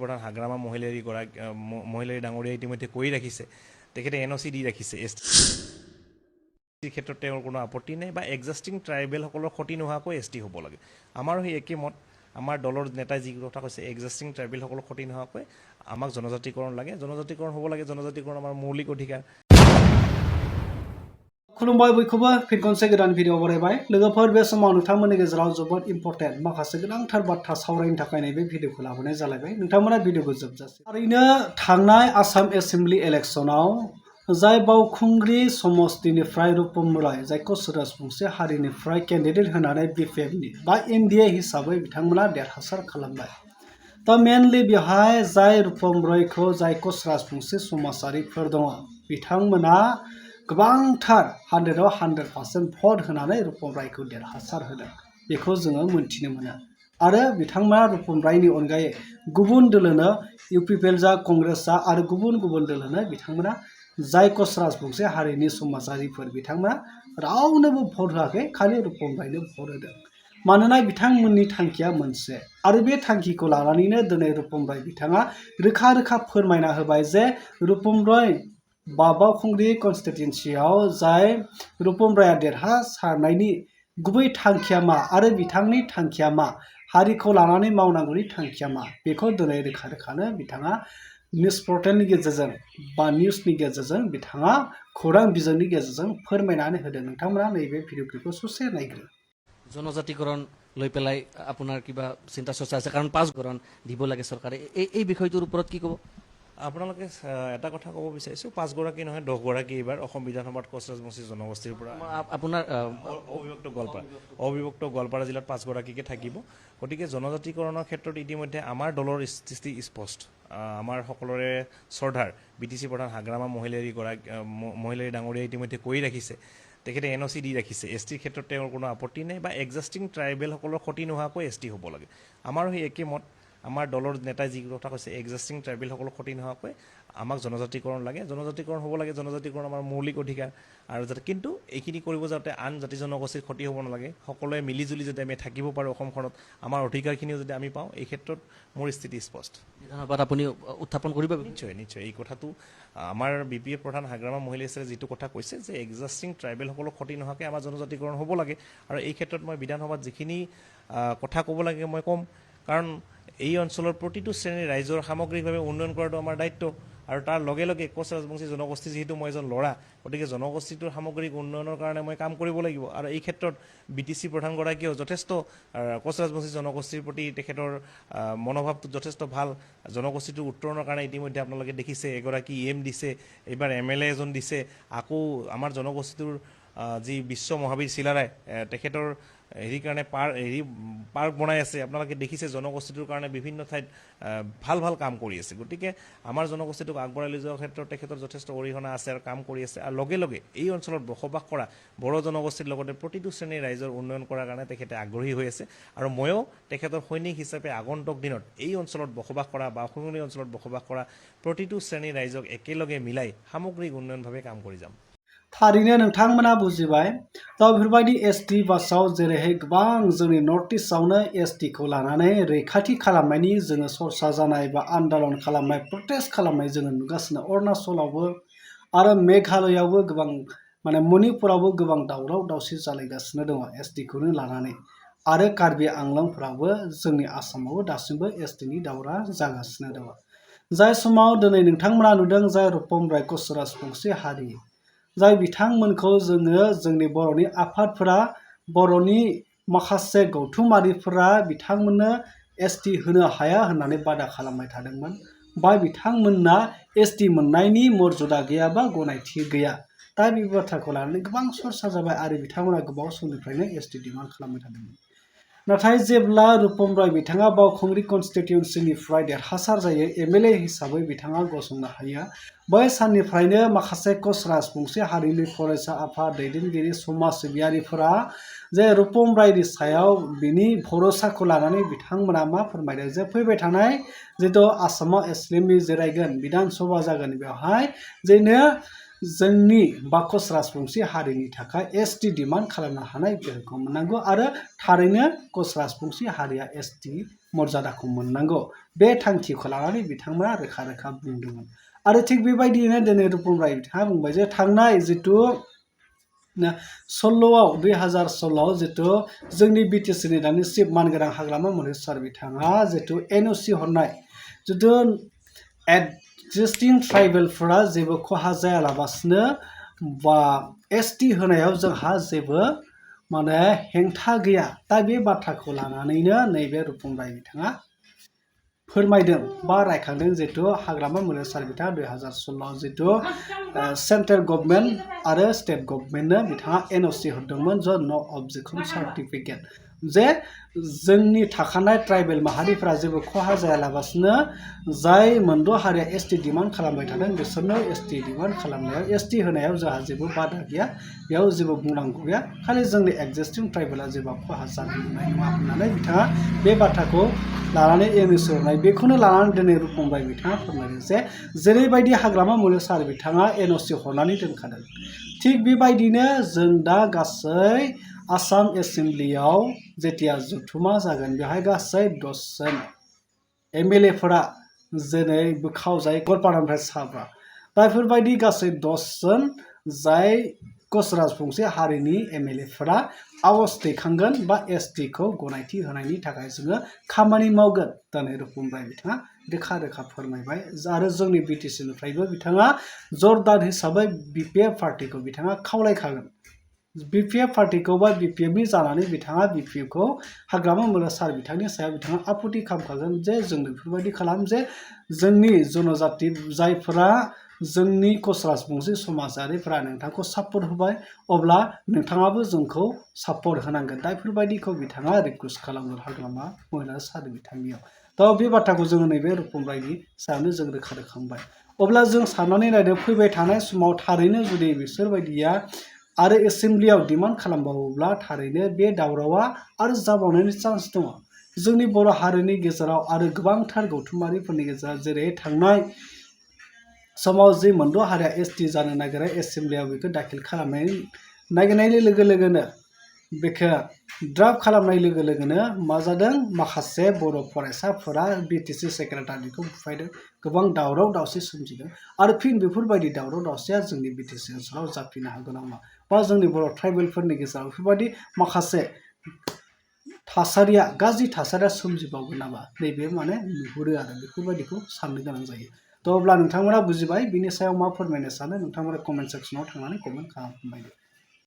প্ৰধান হাগ্ৰামা মহিলাৰী ডাঙৰীয়া ইতিমধ্যে কৰি ৰাখিছে তেখেতে NOC দি ৰাখিছে ST ক্ষেত্ৰত তেওঁৰ কোনো আপত্তি নাই বা এক্সিষ্টিং ট্ৰাইবেলসকলৰ ক্ষতি নোহোৱাকৈ ST হ'ব লাগে আমাৰো সেই একে মত আমাৰ দলৰ নেতাই যি কথা কৈছে এক্সিষ্টিং ট্ৰাইবেলসকলৰ ক্ষতি নোহোৱাকৈ আমাক জনজাতিকৰণ লাগে জনজাতিকৰণ হ'ব লাগে জনজাতিকৰণ আমাৰ মৌলিক অধিকাৰ खुलुमबाय बयखौबो फिन खनसे गोदान भिडिअ बरायबाय लोगोफोर बे समाव नोंथांमोननि गेजेराव जोबोद इम्पर्टेन्ट माखासे गोनांथार बाथ्रा सावरायनो थाखाय नैबे भिडिअखौ लाबोनाय जालायबाय नोंथांमोना भिडिअखौ जोबजासे थारैनो थांनाय आसाम एसेम्बलि इलेक्शनाव जाय बावखुंग्रि समष्टिनिफ्राय रुपम राय जायखौ राजबंशी हारिनिफ्राय केन्डिडेट होनानै BPFनि बा NDA हिसाबै बिथांमोना देरहासार खालामबाय दा मेनलि बेवहाय जाय रुपम रायखौ जायखौ राजबंशी समाजारिफोर दङ बिथांमोना गोबांथार 100आव 100% भट होनानै रुपम रायखौ देरहासार होदों बेखौ जोङो मोनथिनो मोनो आरो बिथांमोना रुपम रायनि अनगायै गुबुन दोलोनो UPPL जा कंग्रेस जा आरो गुबुन दोलोनो बिथांमोना जायखौ राजबंशी हारिनि समाजारिफोर बिथांमोना रावनोबो भट होआखै खालि रुपम रायनो भट होदों मानोना बिथांमोननि थांखिया मोनसे आरो बे थांखिखौ लानानैनो दिनै रुपम राय बिथाङा रोखा रोखा फोरमायना होबाय जे रुपम राय बावखुंग्रि कन्स्टिट्युएन्सियाव जाय रुपम राया देरहासारनायनि गुबै थांखिया मा आरो बिथांनि थांखिया मा हारिखौ लानानै मावनांगौनि थांखिया मा बेखौ दिनै रोखा रोखानो बिथाङा निउस पर्टेलनि गेजेरजों बा निउसनि गेजेरजों बिथाङा खौरां बिजोंनि गेजेरजों फोरमायनानै होदों नोंथांमोना नैबे भिडिअ क्लिपखौ ससे नायग्रो জনজাতিকৰণ লৈ পেলাই আপোনাৰ কিবা চিন্তা চৰ্চা আছে কাৰণ 5 গৰণ দিব লাগে চৰকাৰে এই বিষয়টোৰ ওপৰত কি ক'ব আপোনালোকে এটা কথা ক'ব বিচাৰিছোঁ 5 গৰাকী নহয় 10 গৰাকী এইবাৰ অসম বিধানসভাত কোচ ৰাজবংশী জনগোষ্ঠীৰ পৰা আপোনাৰ অবিভক্ত গোৱালপাৰা জিলাত 5 গৰাকীকে থাকিব গতিকে জনজাতিকৰণৰ ক্ষেত্ৰত ইতিমধ্যে আমাৰ দলৰ স্থিতি স্পষ্ট আমাৰ সকলোৰে শ্ৰদ্ধাৰ BTC প্ৰধান হাগ্ৰামা মহিলাৰী ডাঙৰীয়া ইতিমধ্যে কৰি ৰাখিছে তেখেতে NOC দি ৰাখিছে ST ক্ষেত্ৰত তেওঁৰ কোনো আপত্তি নাই বা এক্সিষ্টিং ট্ৰাইবেলসকলৰ ক্ষতি নোহোৱাকৈ ST হ'ব লাগে আমাৰো সেই একে মত আমাৰ দলৰ নেতাই যি কথা কৈছে এক্সিষ্টিং ট্ৰাইবেলসকলৰ ক্ষতি নোহোৱাকৈ আমাক জনজাতিকৰণ লাগে জনজাতিকৰণ হ'ব লাগে জনজাতিকৰণ আমাৰ মৌলিক অধিকাৰ আৰু যাতে কিন্তু এইখিনি কৰিব যাতে আন জাতি জনগোষ্ঠীৰ ক্ষতি হ'ব নালাগে সকলোৱে মিলিজুলি যাতে আমি থাকিব পাৰোঁ অসমখনত আমাৰ অধিকাৰখিনিও যদি আমি পাওঁ এই ক্ষেত্ৰত মোৰ স্থিতি স্পষ্ট বিধানসভাত আপুনি উত্থাপন কৰিব নিশ্চয় এই কথাটো আমাৰ BPF প্ৰধান হাগ্ৰামা মহিলাৰীয়ে যিটো কথা কৈছে যে এক্সিষ্টিং ট্ৰাইবেলসকলৰ ক্ষতি নোহোৱাকৈ আমাৰ জনজাতিকৰণ হ'ব লাগে আৰু এই ক্ষেত্ৰত মই বিধানসভাত যিখিনি কথা ক'ব লাগে মই ক'ম কাৰণ এই অঞ্চলৰ প্ৰতিটো শ্ৰেণীৰ ৰাইজৰ সামগ্ৰিকভাৱে উন্নয়ন কৰাটো আমাৰ দায়িত্ব আৰু তাৰ লগে লগে কোচ ৰাজবংশী জনগোষ্ঠী যিহেতু মই এজন ল'ৰা গতিকে জনগোষ্ঠীটোৰ সামগ্ৰিক উন্নয়নৰ কাৰণে মই কাম কৰিব লাগিব আৰু এই ক্ষেত্ৰত BTC প্ৰধানগৰাকীয়েও যথেষ্ট কোচ ৰাজবংশী জনগোষ্ঠীৰ প্ৰতি তেখেতৰ মনোভাৱটো যথেষ্ট ভাল জনগোষ্ঠীটোৰ উত্তৰণৰ কাৰণে ইতিমধ্যে আপোনালোকে দেখিছে এগৰাকী EM দিছে এইবাৰ MLA এজন দিছে আকৌ আমাৰ জনগোষ্ঠীটোৰ যি বিশ্ব মহাবীৰ চিলাৰায় তেখেতৰ হেৰি কাৰণে পাৰ্ক বনাই আছে আপোনালোকে দেখিছে জনগোষ্ঠীটোৰ কাৰণে বিভিন্ন ঠাইত ভাল কাম কৰি আছে গতিকে আমাৰ জনগোষ্ঠীটোক আগবঢ়াই লৈ যোৱাৰ ক্ষেত্ৰত তেখেতৰ যথেষ্ট অৰিহণা আছে আৰু কাম কৰি আছে আৰু লগে লগে এই অঞ্চলত বসবাস কৰা বড়ো জনগোষ্ঠীৰ লগতে প্ৰতিটো শ্ৰেণীৰ ৰাইজৰ উন্নয়ন কৰাৰ কাৰণে তেখেতে আগ্ৰহী হৈ আছে আৰু ময়ো তেখেতৰ সৈনিক হিচাপে আগন্তুক দিনত এই অঞ্চলত বসবাস কৰা বাওখুঙুৰি অঞ্চলত বসবাস কৰা প্ৰতিটো শ্ৰেণীৰ ৰাইজক একেলগে মিলাই সামগ্ৰিক উন্নয়নভাৱে কাম কৰি যাম थारैनो नोंथांमोना बुजिबाय दा बेफोरबायदि ST बासाव जेरैहाय गोबां जोंनि नर्थ इस्टआवनो STखौ लानानै रैखाथि खालामनायनि जोङो सरसा जानाय बा आन्दोलन खालामनाय प्रटेस्ट खालामनाय जोङो नुगासिनो अरुणाचलावबो आरो मेघालयावबो गोबां माने मणिपुरावबो गोबां दावराव दावसि जालायगासिनो दङ STखौनो लानानै आरो कार्बि आंलंफोरावबो जोंनि आसामावबो दासिमबो STनि दावरा जागासिनो दङ जाय समाव दिनै नोंथांमोना नुदों जाय रुपम राय कोच राजबंशी हारि जाय बिथांमोनखौ जोङो जोंनि बर'नि आफादफोरा बर'नि माखासे गौथुमारिफोरा बिथांमोननो ST होनो हाया होननानै बादा खालामबाय थादोंमोन बा बिथांमोनना ST मोननायनि मर्यादा गैया बा गनायथि गैया दा बे बाथ्राखौ लानानै गोबां सरसा जाबाय आरो बिथांमोना गोबाव समनिफ्रायनो ST डिमान्ड खालामबाय थादोंमोन नाथाय जेब्ला रुपम राय बिथाङा बावखुंग्रि कन्स्टिट्युएन्सिनिफ्राय देरहासार जायो MLA हिसाबै बिथाङा गसंनो हायो बै साननिफ्रायनो माखासे कोच राजबंशी हारिनि फरायसा आफाद दैदेनगिरि समाज सिबियारिफोरा जे रुपम रायनि सायाव बिनि भरोसाखौ लानानै बिथांमोना मा फोरमायदों जे फैबाय थानाय जितु आसामाव एसेम्बलि जिरायगोन बिधान सभा जागोन बेवहाय जेनो जोंनि बा कोच राजबंशी हारिनि थाखाय ST डिमान्ड खालामनो हानाय गोहोखौ मोननांगौ आरो थारैनो कोच राजबंशी हारिया ST मर्यादाखौ मोननांगौ बे थांखिखौ लानानै बिथांमोना रोखा रोखा बुंदोंमोन आरो थिग बेबायदियैनो दिनै रुपम राय बिथाङा बुंबाय जे थांनाय जिथु 16आव 2016आव जिथु जोंनि बिटिसिनि दानि चिफ मानगोनां हाग्रामा महेश सार बिथाङा जिथु एनअसि हरनाय जिथु एक्जिस्टिं ट्राइबेलफोरा जेबो खहा जायालाबासिनो बा एसटि होनायाव जोंहा जेबो माने हेंथा गैया दा बे बाथ्राखौ लानानैनो नैबे रुपम राय बिथाङा फोरमायदों बा रायखांदों जिथु हाग्रामा महेश सार बिथाङा 2016आव जिथु सेन्ट्रेल गभर्नमेन्ट आरो स्टेट गभर्नमेन्टनो बिथाङा एनअसि हरदोंमोन ज नो अबजेक्शन सार्टिफिकेट जे जोंनि थाखानाय ट्राइबेल माहारिफोरा जेबो खहा जायालाबासिनो जाय मोनद' हारिया एसटि डिमान्ड खालामबाय थादों बिसोरनो एसटि डिमान्ड खालामनायाव एसटि होनायाव जोंहा जेबो बादा गैया बेयाव जेबो बुंनांगौ गैया खालि जोंनि एक्जिस्टिं ट्राइबेला जेबो खहा जानो मोननाय नङा होननानै बिथाङा बे बाथ्राखौ लानानै एनअसि हरनाय बेखौनो लानानै दिनै रुपम राय बिथाङा फोरमायदों जे जेरैबायदि हाग्रामा महेश सार बिथाङा एनअसि हरनानै दोनखादों थिग बेबायदिनो जों दा गासै आसाम एसेम्ब्लियाव जेतिया जथुमा जागोन बेवहाय गासै 10 जन एमएलएफोरा जेरै बोखावजायै गवालपारानिफ्राय साब्रा दा बेफोरबायदि गासै 10 जन जाय कच राजबंसि हारिनि एमएलएफोरा आवाज दैखांगोन बा एसटिखौ गनायथि होनायनि थाखाय जोङो खामानि मावगोन दिनै रुपम राय बिथाङा रोखा रोखा फोरमायबाय आरो जोंनि बिटिसिनिफ्रायबो बिथाङा जरदार हिसाबै बिपिएफ पार्टिखौ बिथाङा खावलायखागोन बिपिएफ पार्टिखौ बा बिपिएफनि जानानै बिथाङा बिपिएफखौ हाग्रामा महेश सार बिथांनि सायाव बिथाङा आपुथि खालामखागोन जे जों बेफोरबायदि खालाम जे जोंनि जनजाति जायफोरा जोंनि कच राजबंसि समाजारिफोरा नोंथांखौ सापर्ट होबाय अब्ला नोंथाङाबो जोंखौ सापर्ट होनांगोन दा बेफोरबायदिखौ बिथाङा रिकुवेस्ट खालामो हाग्रामा महेश सार बिथांनियाव दा बे बाथ्राखौ जोङो नैबे रुपम रायनि सायावनो जों रोखा रोखांबाय अब्ला जों साननानै नायदो फैबाय थानाय समाव थारैनो जुदि बिसोरबायदिया आरो एसेम्ब्लियाव डिमान्ड खालामबावोब्ला थारैनो बे दावरावा आरो जाबावनायनि चान्स दङ जोंनि बर' हारिनि गेजेराव आरो गोबांथार गौथुमारिफोरनि गेजेराव जेरै थांनाय समाव जि मोनद' हारिया एसटि जानो नागिरो एसेम्ब्लियाव बेखौ दाखिल खालामनाय नागिरनायनि लोगो लोगोनो बेखौ ड्राफ्ट खालामनाय लोगो लोगोनो मा जादों माखासे बर' फरायसाफोरा बिटिसि सेक्रेटारिखौ बुफायदों गोबां दावराव दावसि सोमजिदों आरो फिन बेफोरबायदि दावराव दावसिया जोंनि बिटिसि ओनसोलाव जाफिननो हागौ नामा बा जोंनि बर' ट्राइबेलफोरनि गेजेराव बेफोरबायदि माखासे थासारिया गाज्रि थासारिया सोमजिबावगोन नामा नैबे माने नुहुरो आरो बेफोरबायदिखौ साननो गोनां जायो थ' अब्ला नोंथांमोना बुजिबाय बिनि सायाव मा फोरमायनो सानो नोंथांमोना कमेन्ट सेक्सनाव थांनानै कमेन्ट खालामबाय